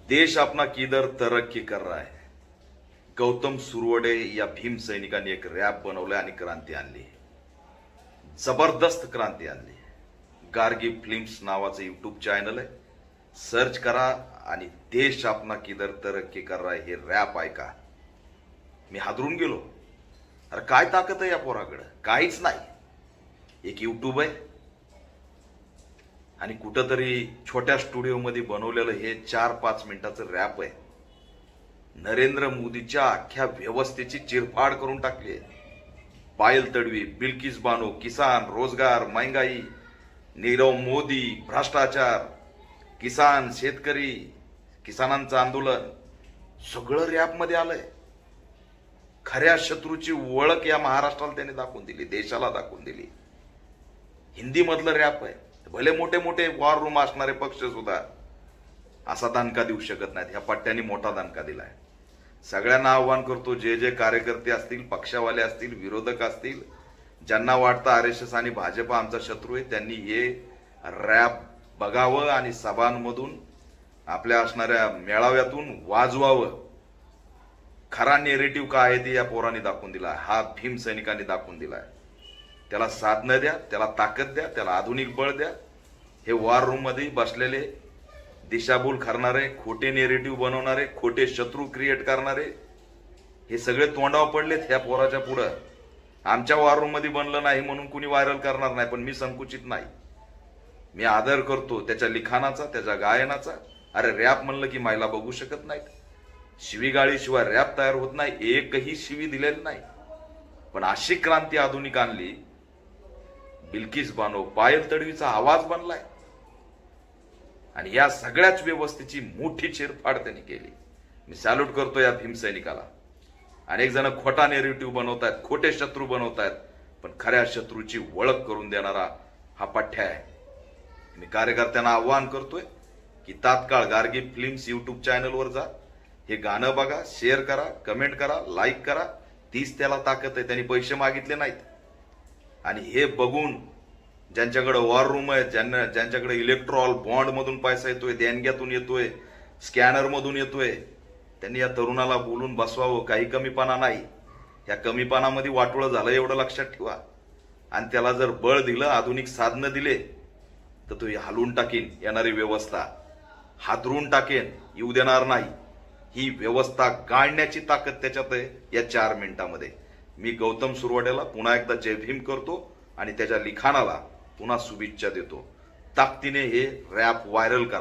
देश अपना किधर तरक्की कर रहा है। गौतम सुरवडे या भीम सैनिकांनी एक रॅप बनवलाय आणि क्रांती आणली, जबरदस्त क्रांती आणली। गार्गी फिल्म्स नावाचं यूट्यूब चॅनल आहे, सर्च करा आणि देश अपना किधर तरक्की कर रहा है हे रॅप ऐका। मी हादरून गेलो, अरे काय ताकद आहे या पोराकडे, काहीच नाही। एक यूट्यूब आहे आणि कुठेतरी छोट्या स्टुडिओ मध्ये बनवलेलं हे 4-5 मिनिटाचं रॅप आहे। नरेंद्र मोदीच्या अख्ख्या व्यवस्थेची चिरफाड करून टाकली आहे। पायल तडवी, बिल्किस बानो, किसान, रोजगार, महंगाई, नीरव मोदी, भ्रष्टाचार, किसान, शेतकरी, किसानांचं आंदोलन सगळं रॅप मध्ये आलंय। खऱ्या शत्रूची ओळख या महाराष्ट्राला त्याने दाखवून दिली, देशाला दाखवून दिली। हिंदी मधलं रॅप आहे। भले मोठे मोठे वॉर रूम असणारे पक्ष सुद्धा असा दणका देऊ शकत नाहीत, ह्या पट्ट्याने मोठा दणका दिलाय। सगळ्यांना आव्हान करतो, जे जे कार्यकर्ते असतील, पक्षवाले असतील, विरोधक असतील, ज्यांना वाटतं आरएसएस आणि भाजप आमचा शत्रू आहे, त्यांनी हे रॅप बघावं आणि सभांमधून आपल्या असणाऱ्या मेळाव्यातून वाजवावं। खरा नेरेटिव्ह काय आहे ते या पोरांनी दाखवून दिला, हा भीम सैनिकांनी दाखवून दिलाय। त्याला साधनं द्या, त्याला ताकद द्या, त्याला आधुनिक बळ द्या। हे वॉर रूम मध्ये बसलेले दिशाभूल करणारे, खोटे नेरेटिव्ह बनवणारे, खोटे शत्रू क्रिएट करणारे, हे सगळे तोंडावर पडलेत ह्या पोराच्या पुढं। आमच्या वॉर रूम मध्ये बनलं नाही म्हणून कुणी व्हायरल करणार नाही, पण मी संकुचित नाही। मी आदर करतो त्याच्या लिखाणाचा, त्याच्या गायनाचा। अरे रॅप म्हणलं की महिला बघू शकत नाहीत, शिवीगाळी शिवाय रॅप तयार होत नाही, एकही शिवी दिलेली नाही। पण अशी क्रांती आधुनिक आणली, बिल्किस बानो, पायल तडवीचा आवाज बनलाय आणि या सगळ्याच व्यवस्थेची मोठी चिरफाड त्यांनी केली। मी सॅल्यूट करतो या भीम सैनिकाला। अनेक जण खोटा नेरेटिव्ह बनवतायत, खोटे शत्रू बनवतायत, पण खऱ्या शत्रूची ओळख करून देणारा हा पठ्ठ्या आहे। मी कार्यकर्त्यांना आव्हान करतोय की तात्काळ गार्गी फिल्म्स यूट्यूब चॅनलवर जा, हे गाणं बघा, शेअर करा, कमेंट करा, लाईक करा। तीच त्याला ताकद आहे, त्यांनी पैसे मागितले नाहीत। आणि हे बघून ज्यांच्याकडे वॉर रूम आहे, ज्यांच्याकडे इलेक्ट्रॉल बॉन्ड मधून पैसा येतोय, देणग्यातून येतोय, स्कॅनर मधून येतोय, त्यांनी या तरुणाला बोलून बसवावं। काही कमीपणा नाही, या कमीपणामध्ये वाटोळं झालं एवढं लक्षात ठेवा। आणि त्याला जर बळ दिलं, आधुनिक साधनं दिले, तर तो हलवून टाकीन येणारी व्यवस्था, हादरून टाकेन, येऊ देणार नाही। ही व्यवस्था गाळण्याची ताकद त्याच्यात आहे या 4 मिनिटांमध्ये। मी गौतम सुरवडेला पुन्हा एकदा जय भीम करतो आणि त्याच्या लिखाणाला पुन्हा शुभेच्छा देतो। ताकदीने हे रॅप व्हायरल करा।